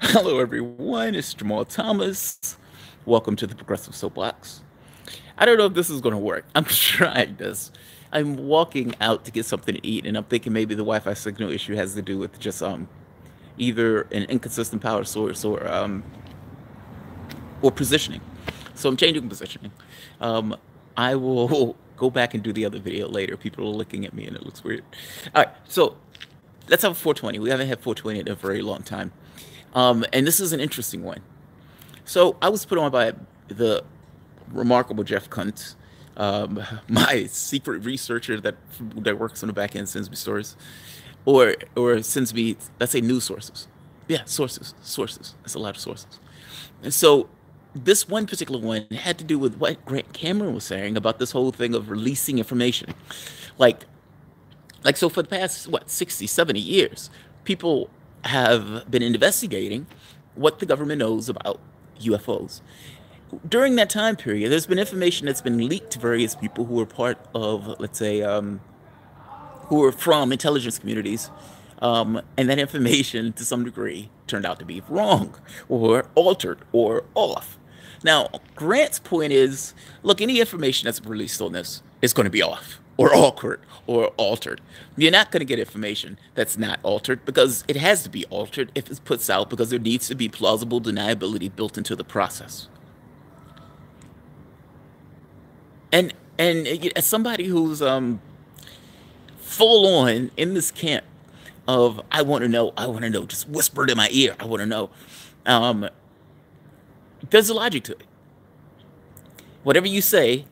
Hello, everyone. It's Jamal Thomas. Welcome to the Progressive Soapbox. I don't know if this is going to work. I'm trying this. I'm walking out to get something to eat, and I'm thinking maybe the Wi-Fi signal issue has to do with just either an inconsistent power source or positioning. So I'm changing positioning. Um, I will go back and do the other video later. People are looking at me, and it looks weird. All right, so let's have a 420. We haven't had 420 in a very long time. And this is an interesting one. So I was put on by the remarkable Jeff Kunt, my secret researcher that works on the back end, sends me stories, or sends me, let's say, news sources. Yeah, sources. That's a lot of sources. And so this one particular one had to do with what Grant Cameron was saying about this whole thing of releasing information. Like, so for the past, what, 60, 70 years, people have been investigating what the government knows about UFOs. During that time period, there's been information that's been leaked to various people who were part of, let's say, who were from intelligence communities. And that information, to some degree, turned out to be wrong or altered or off. Now, Grant's point is, look, any information that's released on this is going to be off or awkward or altered. You're not going to get information that's not altered because it has to be altered if it's put out because there needs to be plausible deniability built into the process. And as somebody who's full on in this camp of I want to know, just whispered in my ear, I want to know. Um, there's a logic to it. Whatever you say,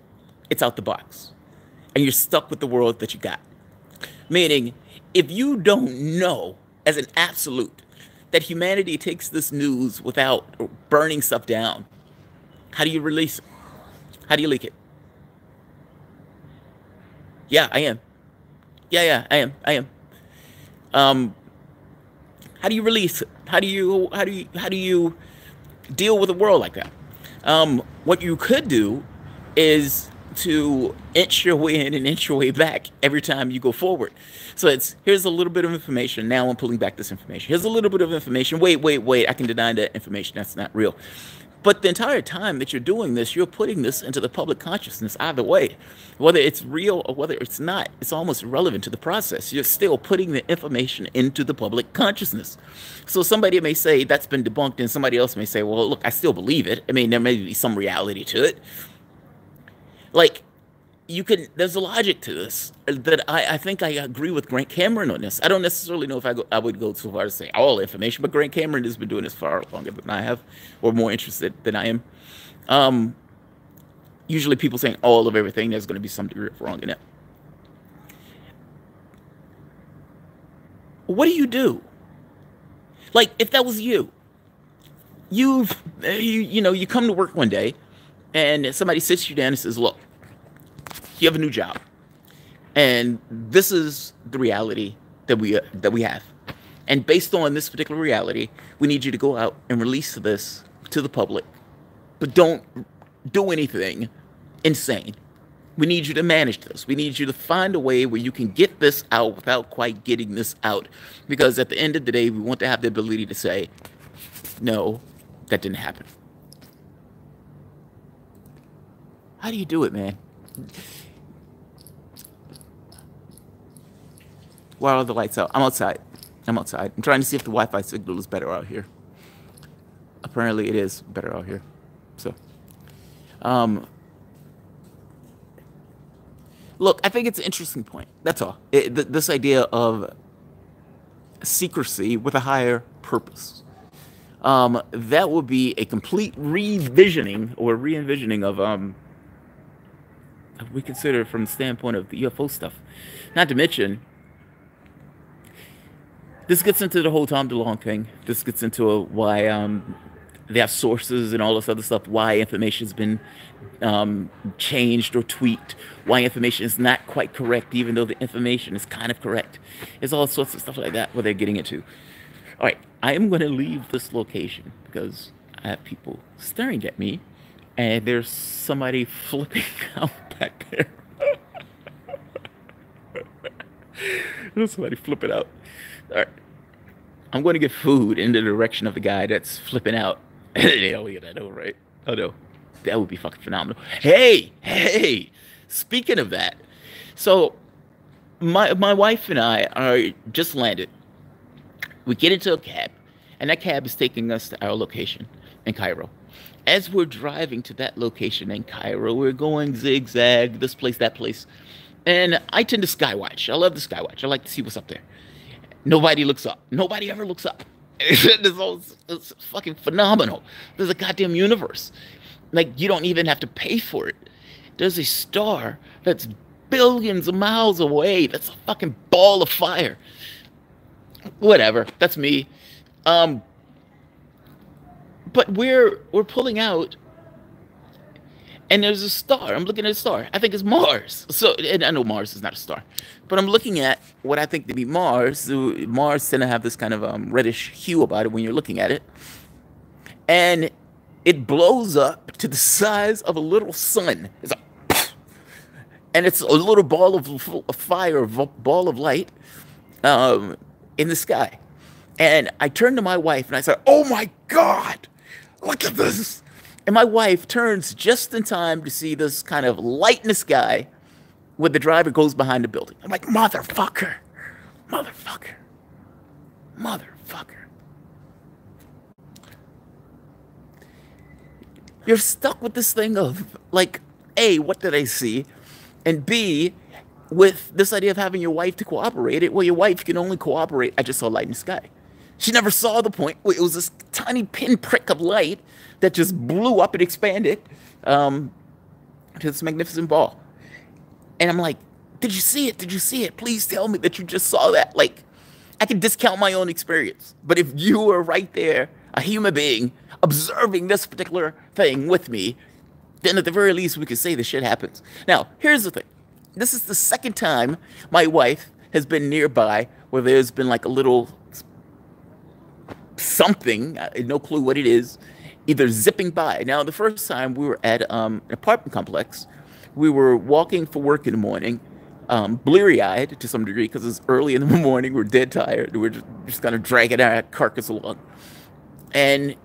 it's out the box, and you're stuck with the world that you got. Meaning, if you don't know as an absolute that humanity takes this news without burning stuff down, how do you release it? How do you leak it? Yeah, I am. Yeah, I am. Um, how do you release it? How do you deal with a world like that? What you could do is to inch your way in and inch your way back every time you go forward. So here's a little bit of information. Now I'm pulling back this information. Here's a little bit of information. Wait. I can deny that information. That's not real. But the entire time that you're doing this, you're putting this into the public consciousness either way. Whether it's real or whether it's not, it's almost irrelevant to the process. You're still putting the information into the public consciousness. So somebody may say that's been debunked, and somebody else may say, well, look, I still believe it. I mean, there may be some reality to it. Like, there's a logic to this that I think I agree with Grant Cameron on this. I don't necessarily know if I would go so far to say all information, but Grant Cameron has been doing this far longer than I have, or more interested than I am. Um, Usually people saying all of everything, there's going to be some degree of wrong in it. What do you do? Like, if that was you, you come to work one day and somebody sits you down and says, look, you have a new job, and this is the reality that we have. And based on this particular reality, we need you to go out and release this to the public, but don't do anything insane. We need you to manage this. We need you to find a way where you can get this out without quite getting this out. Because at the end of the day, we want to have the ability to say, no, that didn't happen. How do you do it, man? Why are the lights out? I'm outside. I'm trying to see if the Wi-Fi signal is better out here. Apparently it is better out here. So, um, look, I think it's an interesting point. That's all. This idea of secrecy with a higher purpose. That would be a complete revisioning or re-envisioning of we consider from the standpoint of the UFO stuff. Not to mention, this gets into the whole Tom DeLonge thing. This gets into why they have sources and all this other stuff, why information has been changed or tweaked, why information is not quite correct, even though the information is kind of correct. There's all sorts of stuff like that where they're getting into. All right, I am going to leave this location because I have people staring at me, and there's somebody flipping out back there. There's somebody flipping out. All right. I'm going to get food in the direction of the guy that's flipping out. Oh, yeah, I know, right? Oh, no. That would be fucking phenomenal. Hey, hey, speaking of that, so my wife and I are just landed. We get into a cab, and that cab is taking us to our location in Cairo. As we're driving to that location in Cairo, we're going zigzag, this place, that place. And I tend to skywatch. I love the skywatch. I like to see what's up there. Nobody looks up. Nobody ever looks up. It's fucking phenomenal. There's a goddamn universe. Like, you don't even have to pay for it. There's a star that's billions of miles away. That's a fucking ball of fire. Whatever. That's me. But we're pulling out, and there's a star. I'm looking at a star. I think it's Mars. So, and I know Mars is not a star, but I'm looking at what I think to be Mars. So Mars tend to have this kind of reddish hue about it when you're looking at it, and it blows up to the size of a little sun. It's a, and it's a little ball of fire, ball of light, in the sky. And I turned to my wife and I said, "Oh my God, look at this." And my wife turns just in time to see this kind of light in the sky where the driver goes behind the building. I'm like, motherfucker, motherfucker, motherfucker. You're stuck with this thing of, like, A, what did I see? And B, with this idea of having your wife to cooperate it, well, your wife can only cooperate. I just saw light in the sky. She never saw the point where it was this tiny pinprick of light that just blew up and expanded to this magnificent ball. And I'm like, did you see it? Did you see it? Please tell me that you just saw that. Like, I can discount my own experience. But if you were right there, a human being, observing this particular thing with me, then at the very least we could say the shit happens. Now, here's the thing. This is the second time my wife has been nearby where there's been like a little something, no clue what it is, either zipping by. Now, the first time we were at an apartment complex, we were walking for work in the morning, bleary-eyed to some degree because it's early in the morning, we're dead tired, we're just kind of dragging our carcass along. And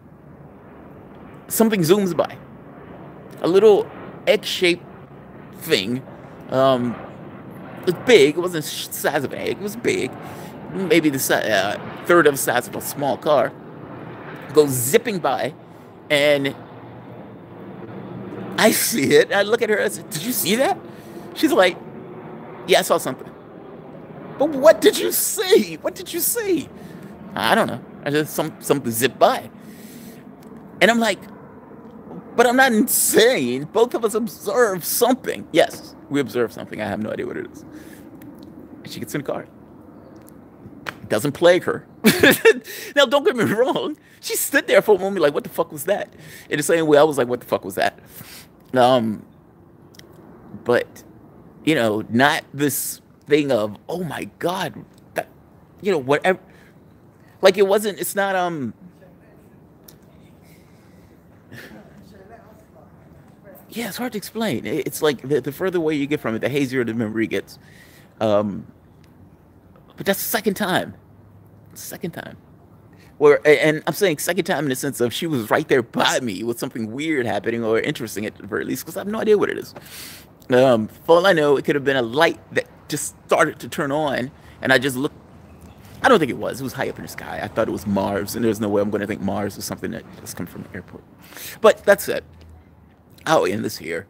something zooms by. A little egg-shaped thing. It was big. It wasn't the size of an egg. It was big. Maybe the third of the size of a small car. Goes zipping by. And I see it. I look at her. I said, "Did you see that?" She's like, "Yeah, I saw something." "But what did you see? What did you see?" "I don't know. I just something zipped by." And I'm like, "But I'm not insane. Both of us observed something." "Yes, we observed something. I have no idea what it is." And she gets in the car. It doesn't plague her. Now, don't get me wrong. She stood there for a moment like, what the fuck was that? In the same way I was like, what the fuck was that? But, you know, not this thing of, oh my God, that, you know, whatever. Like, it wasn't, it's not, yeah, it's hard to explain. It's like the further away you get from it, the hazier the memory gets. But that's the second time. Second time. Where, and I'm saying second time in the sense of she was right there by me with something weird happening or interesting at the very least, because I have no idea what it is. For all I know, it could have been a light that just started to turn on, and I just looked. I don't think it was. It was high up in the sky. I thought it was Mars, and there's no way I'm going to think Mars was something that just come from the airport. But that's it. I'll end this here.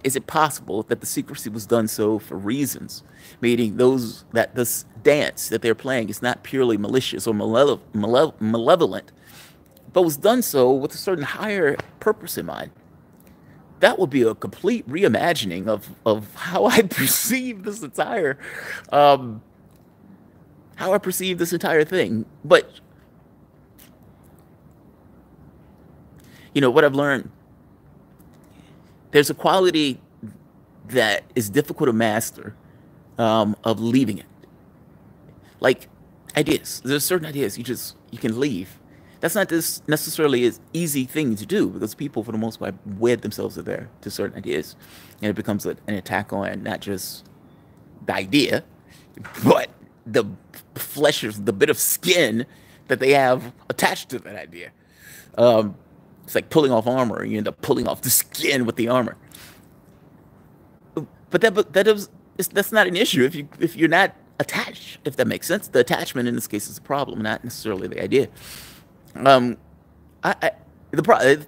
Is it possible that the secrecy was done so for reasons, meaning that this dance that they're playing is not purely malicious or malevolent, but was done so with a certain higher purpose in mind? That would be a complete reimagining of how I perceive this entire thing. But you know what I've learned. There's a quality that is difficult to master of leaving it. Like ideas. There's certain ideas you can leave. That's not necessarily an easy thing to do because people, for the most part, wed themselves to certain ideas. And it becomes an attack on not just the idea, but the flesh, the bit of skin that they have attached to that idea. It's like pulling off armor, and you end up pulling off the skin with the armor. But that's not an issue if you're not attached, if that makes sense. The attachment in this case is a problem, not necessarily the idea. The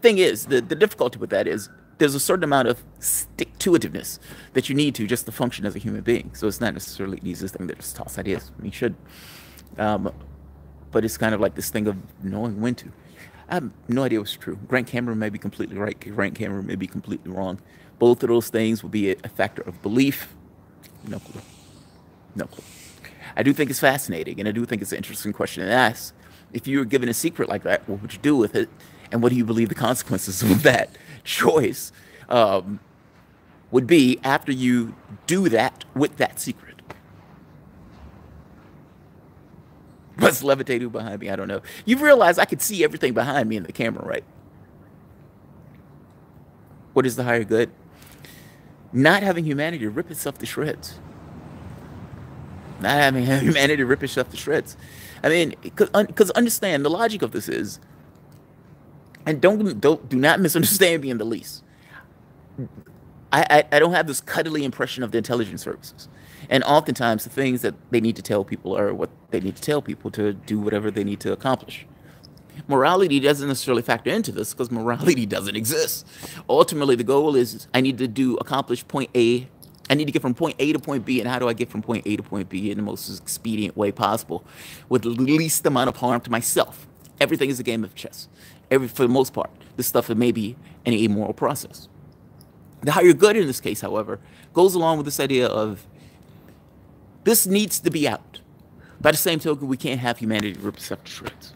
thing is, the difficulty with that is there's a certain amount of stick-to-itiveness that you need to just to function as a human being. So it's not necessarily the easiest thing to just toss ideas. I mean, you should. But it's kind of like this thing of knowing when to. I have no idea what's true. Grant Cameron may be completely right. Grant Cameron may be completely wrong. Both of those things will be a factor of belief. No clue. No clue. I do think it's fascinating, and I do think it's an interesting question to ask. If you were given a secret like that, what would you do with it? And what do you believe the consequences of that choice would be after you do that with that secret? What's levitating behind me? I don't know. You've realized I could see everything behind me in the camera, right? What is the higher good? Not having humanity rip itself to shreds. Not having humanity rip itself to shreds. I mean, because understand, the logic of this is, and do not misunderstand me in the least. I don't have this cuddly impression of the intelligence services. And oftentimes the things that they need to tell people are what they need to tell people to do whatever they need to accomplish. Morality doesn't necessarily factor into this because morality doesn't exist. Ultimately, the goal is I need to accomplish point A. I need to get from point A to point B, and how do I get from point A to point B in the most expedient way possible with the least amount of harm to myself? Everything is a game of chess. For the most part, this stuff may be an amoral process. The higher good in this case, however, goes along with this idea of this needs to be out. By the same token, we can't have humanity rip itself to shreds.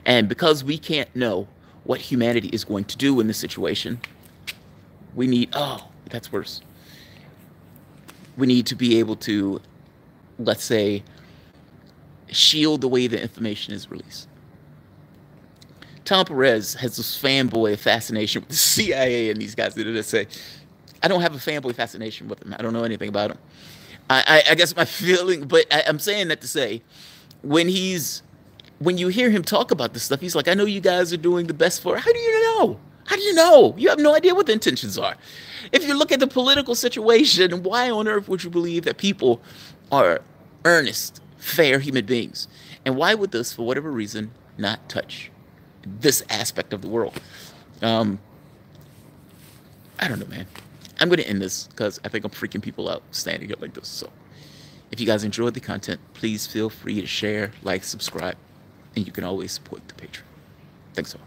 And because we can't know what humanity is going to do in this situation, we need, that's worse. We need to be able to, let's say, shield the way the information is released. Tom Perez has this fanboy fascination with the CIA and these guys that just say, I don't have a fanboy fascination with them. I don't know anything about them. I guess my feeling, but I'm saying that to say, when you hear him talk about this stuff, he's like, I know you guys are doing the best for it. How do you know? How do you know? You have no idea what the intentions are. If you look at the political situation, why on earth would you believe that people are earnest, fair human beings? And why would this, for whatever reason, not touch this aspect of the world? I don't know, man. I'm going to end this because I think I'm freaking people out standing here like this. So if you guys enjoyed the content, please feel free to share, like, subscribe, and you can always support the Patreon. Thanks all.